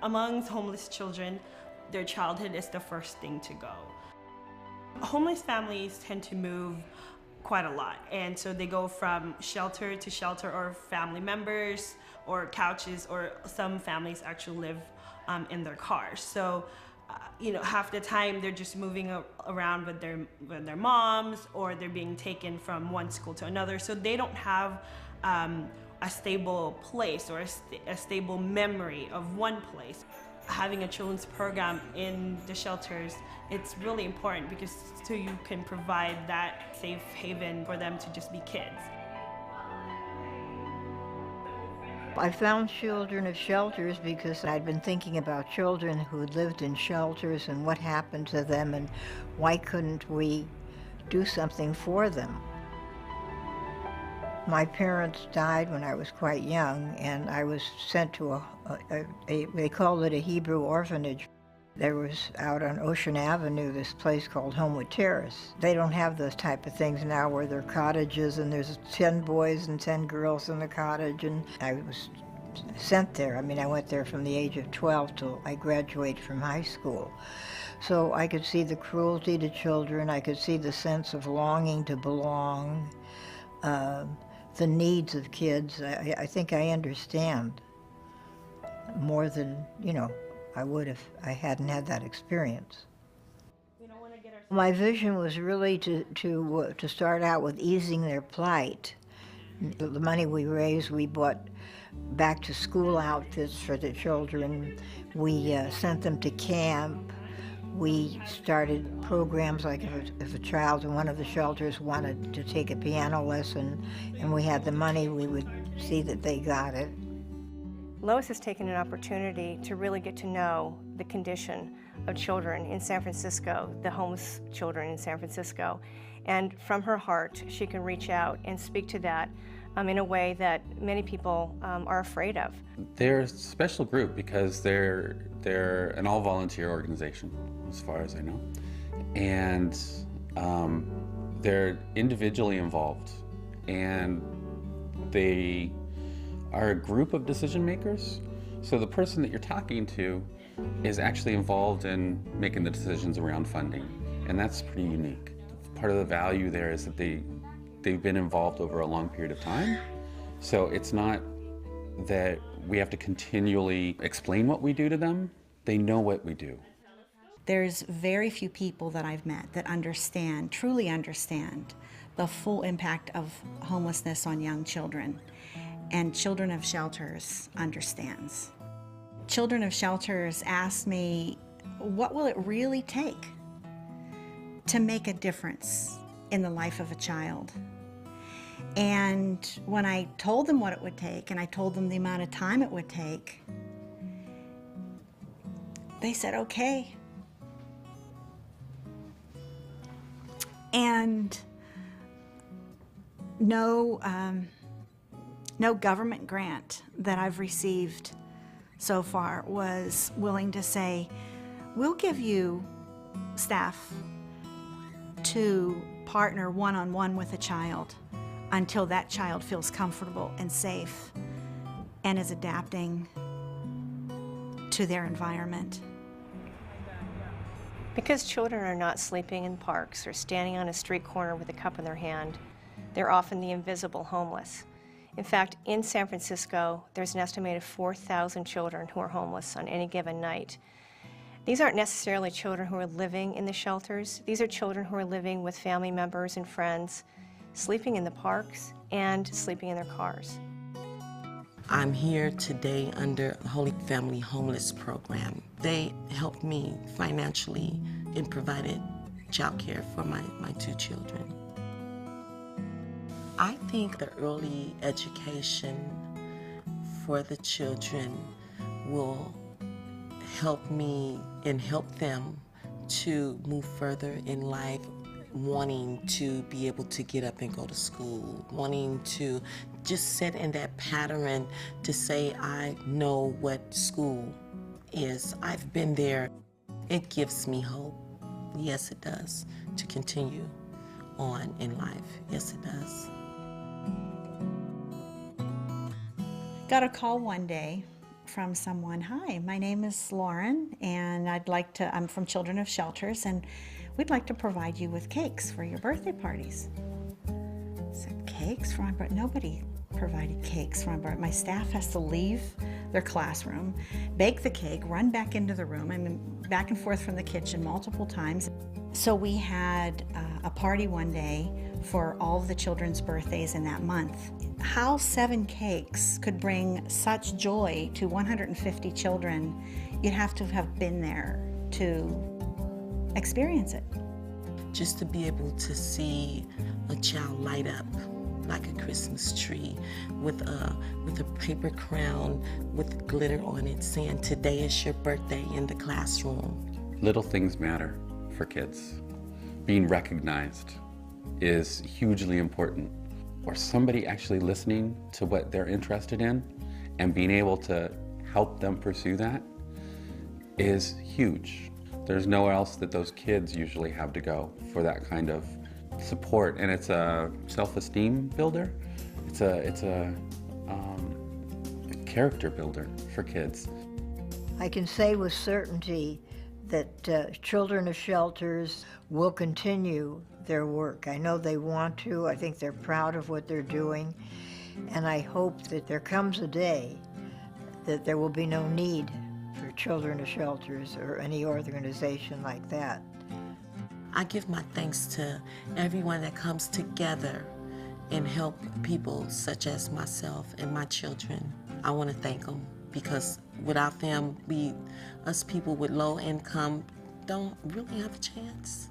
Amongst homeless children, their childhood is the first thing to go. Homeless families tend to move quite a lot, and so they go from shelter to shelter, or family members, or couches, or some families actually live in their cars. So half the time they're just moving around with their moms, or they're being taken from one school to another, so they don't have a stable place or a stable memory of one place. Having a children's program in the shelters, it's really important, because so you can provide that safe haven for them to just be kids. I found Children of Shelters because I'd been thinking about children who had lived in shelters and what happened to them, and why couldn't we do something for them. My parents died when I was quite young, and I was sent to they called it a Hebrew orphanage. There was out on Ocean Avenue this place called Homewood Terrace. They don't have those type of things now, where there are cottages and there's 10 boys and 10 girls in the cottage, and I was sent there. I mean, I went there from the age of 12 till I graduated from high school. So I could see the cruelty to children, I could see the sense of longing to belong, the needs of kids. I think I understand more than, I would if I hadn't had that experience. My vision was really to start out with easing their plight. The money we raised, we bought back to school outfits for the children. We sent them to camp. We started programs like if a child in one of the shelters wanted to take a piano lesson and we had the money, we would see that they got it. Lois has taken an opportunity to really get to know the condition of children in San Francisco, the homeless children in San Francisco. And from her heart, she can reach out and speak to that in a way that many people are afraid of. They're a special group because they're an all-volunteer organization, as far as I know. And they're individually involved, and they are a group of decision makers. So the person that you're talking to is actually involved in making the decisions around funding, and that's pretty unique. Part of the value there is that they've been involved over a long period of time. So it's not that we have to continually explain what we do to them. They know what we do. There's very few people that I've met that understand, truly understand, the full impact of homelessness on young children. And Children of Shelters understands. Children of Shelters asked me, what will it really take to make a difference in the life of a child? And when I told them what it would take, and I told them the amount of time it would take, they said, okay. And no government grant that I've received so far was willing to say, we'll give you staff to partner one-on-one with a child until that child feels comfortable and safe and is adapting to their environment. Because children are not sleeping in parks or standing on a street corner with a cup in their hand, they're often the invisible homeless. In fact, in San Francisco, there's an estimated 4,000 children who are homeless on any given night. These aren't necessarily children who are living in the shelters. These are children who are living with family members and friends, sleeping in the parks and sleeping in their cars. I'm here today under the Holy Family Homeless Program. They helped me financially and provided child care for my two children. I think the early education for the children will help me and help them to move further in life, wanting to be able to get up and go to school, wanting to just sit in that pattern to say, I know what school is. I've been there. It gives me hope. Yes, it does, to continue on in life. Yes, it does. Got a call one day from someone, "Hi, my name is Lauren, and I'm from Children of Shelters, and we'd like to provide you with cakes for your birthday parties." I said, "Cakes for my birthday?" Nobody provided cakes for my birthday. My staff has to leave their classroom, bake the cake, run back into the room. I mean, back and forth from the kitchen multiple times. So we had a party one day for all of the children's birthdays in that month. How 7 cakes could bring such joy to 150 children, you'd have to have been there to experience it. Just to be able to see a child light up like a Christmas tree with a paper crown with glitter on it saying, "Today is your birthday," in the classroom. Little things matter for kids. Being recognized is hugely important. Or somebody actually listening to what they're interested in and being able to help them pursue that is huge. There's nowhere else that those kids usually have to go for that kind of support, and it's a self-esteem builder. It's a character builder for kids. I can say with certainty that Children of Shelters will continue their work. I know they want to. I think they're proud of what they're doing. And I hope that there comes a day that there will be no need for Children of Shelters or any organization like that. I give my thanks to everyone that comes together and help people such as myself and my children. I want to thank them because without them, us people with low income don't really have a chance.